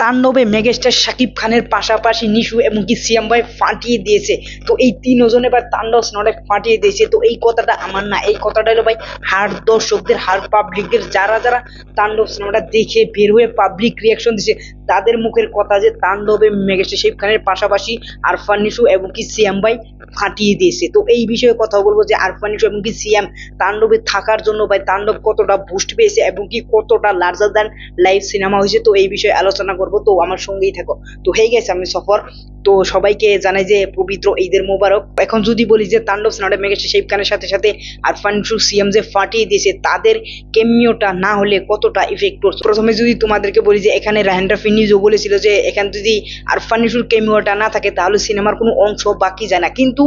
তাণ্ডবে মেগাস্টার শাকিব খানের পাশাপাশি নিশু এবং কি সিয়াম ভাই ফাটিয়ে দিয়েছে। তো এই তিনজন এবার তাণ্ডব সিনেমাটা ফাটিয়ে দিয়েছে। তো এই কথাটা আমার না, এই কথাটা হলো ভাই হার দর্শকদের, হার পাবলিকদের, যারা যারা তাণ্ডব সিনেমাটা দেখে বের হয়ে পাবলিক রিয়াকশন দিছে তাদের মুখের কথা যে তাণ্ডবে মেগাস্টার শাকিব খানের পাশাপাশি আরফান নিশু এবং কি সিয়াম ভাই ফাটিয়ে দিয়েছে। তো এই বিষয়ে কথা বলবো যে আরফান নিশু এবং কি সিয়াম তাণ্ডবে থাকার জন্য ভাই তাণ্ডব কতটা বুস্ট পেয়েছে এবং কি কতটা লার্জার দ্যান লাইভ সিনেমা হয়েছে। তো এই বিষয়ে আলোচনা করবো, তো আমার সঙ্গেই থাকো। তো হয়ে গেছে আমি সফর, তো সবাইকে জানাই যে পবিত্র ঈদের মোবারক। এখন যদি বলি যে তাণ্ডব সিনেমাটা মেগাস্টার শাকিব খানের সাথে সাথে আরফান নিশু সিয়াম যে ফাটিয়ে দিয়েছে, তাদের কেমিওটা না হলে কতটা ইফেক্ট পড়ছে। প্রথমে যদি তোমাদেরকে বলি যে এখানে রায়হান রাফি নিজেও বলেছিল যে এখানে যদি আরফান নিশুর কেমিওটা না থাকে তাহলে সিনেমার কোনো অংশ বাকি যায় না। কিন্তু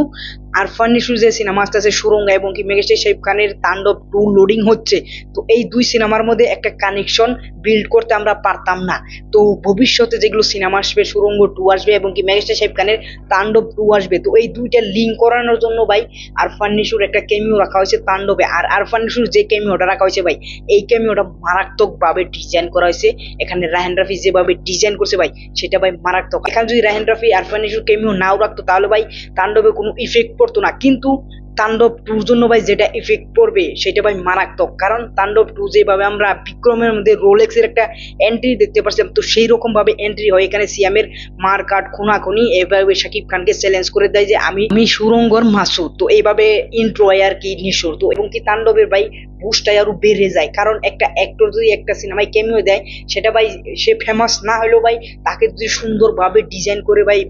আরফান নিশুর যে সিনেমা আসতেছে সুরঙ্গ এবং কি মেগাস্টার শাকিব খানের তাণ্ডব 2 লোডিং হচ্ছে, তো এই দুই সিনেমার মধ্যে একটা কানেকশন বিল্ড করতে আমরা পারতাম না। তো ভবিষ্যতে যেগুলো সিনেমা আসবে, সুরঙ্গ 2 আসবে এবং কি মেগাস্টার শাকিব খানের তাণ্ডব 2 আসবে, তো এই দুইটা লিঙ্ক করানোর জন্য ভাই আরফান নিশুর একটা কেমিও রাখা হয়েছে তাণ্ডবে। আর আরফান নিশুর যে কেমিওটা রাখা হয়েছে ভাই, এই কেমিওটা মারাত্মক ভাবে ডিজাইন করা হয়েছে। এখানে রায়হান রাফি যেভাবে ডিজাইন করছে ভাই, সেটা ভাই মারাত্মক। এখানে যদি রায়হান রাফি আরফান নিশুর কেমিও নাও রাখতো তাহলে ভাই তাণ্ডবে কোনো ইফেক্ট পড়তো না। কিন্তু তাণ্ডব 2 জন্য ভাই যেটা ইফেক্ট পড়বে সেটা ভাই মারাত্মক। কারণ তাণ্ডব 2 যেভাবে আমরা বিক্রমের মধ্যে রোলেক্সের একটা এন্ট্রি দেখতে পাচ্ছিলাম, তো সেই রকম ভাবে এন্ট্রি হয় এখানে সিয়ামের মারকাট খুনাখুনি। এভাবে শাকিব খানকে চ্যালেঞ্জ করে দেয় যে আমি সুরঙ্গর মাসুদ। তো এইভাবে ইন্ট্রো হয় আর কি নিশুর। তো এবং কি তাণ্ডবের ভাই বুস্টটাই আরো বেড়ে যায়। কারণ একটা অ্যাক্টর যদি একটা সিনেমায় কেমিও দেয়, সেটা ভাই সে ফেমাস না হলেও ভাই তাকে যদি সুন্দরভাবে ডিজাইন করে ভাই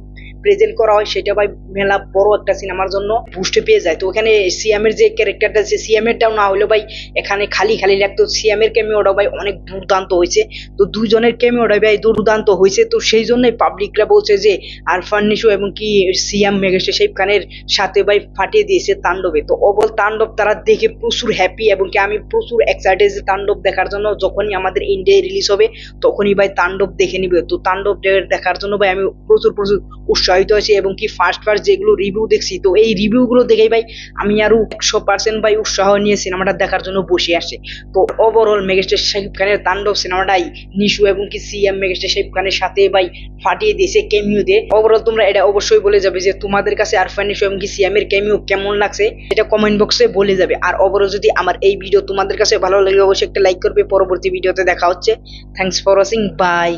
প্রেজেন্ট করা হয়, সেটা ভাই মেলা বড় একটা সিনেমার জন্য বুস্টে পেয়ে যায়। তো এখানে সিয়ামের যে ক্যারেক্টারটা আছে, সিয়ামেরটাও না হলেও ভাই এখানে খালি খালি লাগতো। সিয়ামের কেমিওটা ভাই অনেক দুর্দান্ত হয়েছে। তো দুইজনের কেমিওটা ভাই দুর্দান্ত হয়েছে। তো সেই জন্যই পাবলিকরা বলছে যে আরফান নিশু এবং কি সিয়াম মেগাস্টার শাকিব খানের সাথে ভাই ফাটিয়ে দিয়েছে তাণ্ডবে। তো অবল তাণ্ডব তারা দেখে প্রচুর হ্যাপি এবং কি আমি প্রচুর এক্সাইটেড যে তাণ্ডব দেখার জন্য। যখনই আমাদের ইন্ডিয়ায় রিলিজ হবে তখনই ভাই তাণ্ডব দেখে নিবে। তো তাণ্ডব দেখার জন্য ভাই আমি প্রচুর উৎসাহিত আছি এবং কি ফার্স্ট যেগুলো রিভিউ দেখছি, তো এই রিভিউ গুলো দেখেই ভাই আমি আরো 100% ভাই উৎসাহ নিয়ে সিনেমাটা দেখার জন্য বসে আসে। তো ওভারঅল মেগাস্টার শাকিব খানের তাণ্ডব সিনেমাটাই নিশু এবং কি সিএম মেগাস্টার শাকিব খানের সাথে ভাই ফাটিয়ে দিয়েছে কেমিও দিয়ে। ওভারঅল তোমরা এটা অবশ্যই বলে যাবে যে তোমাদের কাছে আরফান নিশু এবং কি সিএম এর কেমিও কেমন লাগছে, এটা কমেন্ট বক্সে বলে যাবে। আর ওভারঅল যদি আমার এই ভিডিও তোমাদের কাছে ভালো লাগে অবশ্যই একটা লাইক করবে। পরবর্তী ভিডিওতে দেখা হচ্ছে। Thanks for watching, by.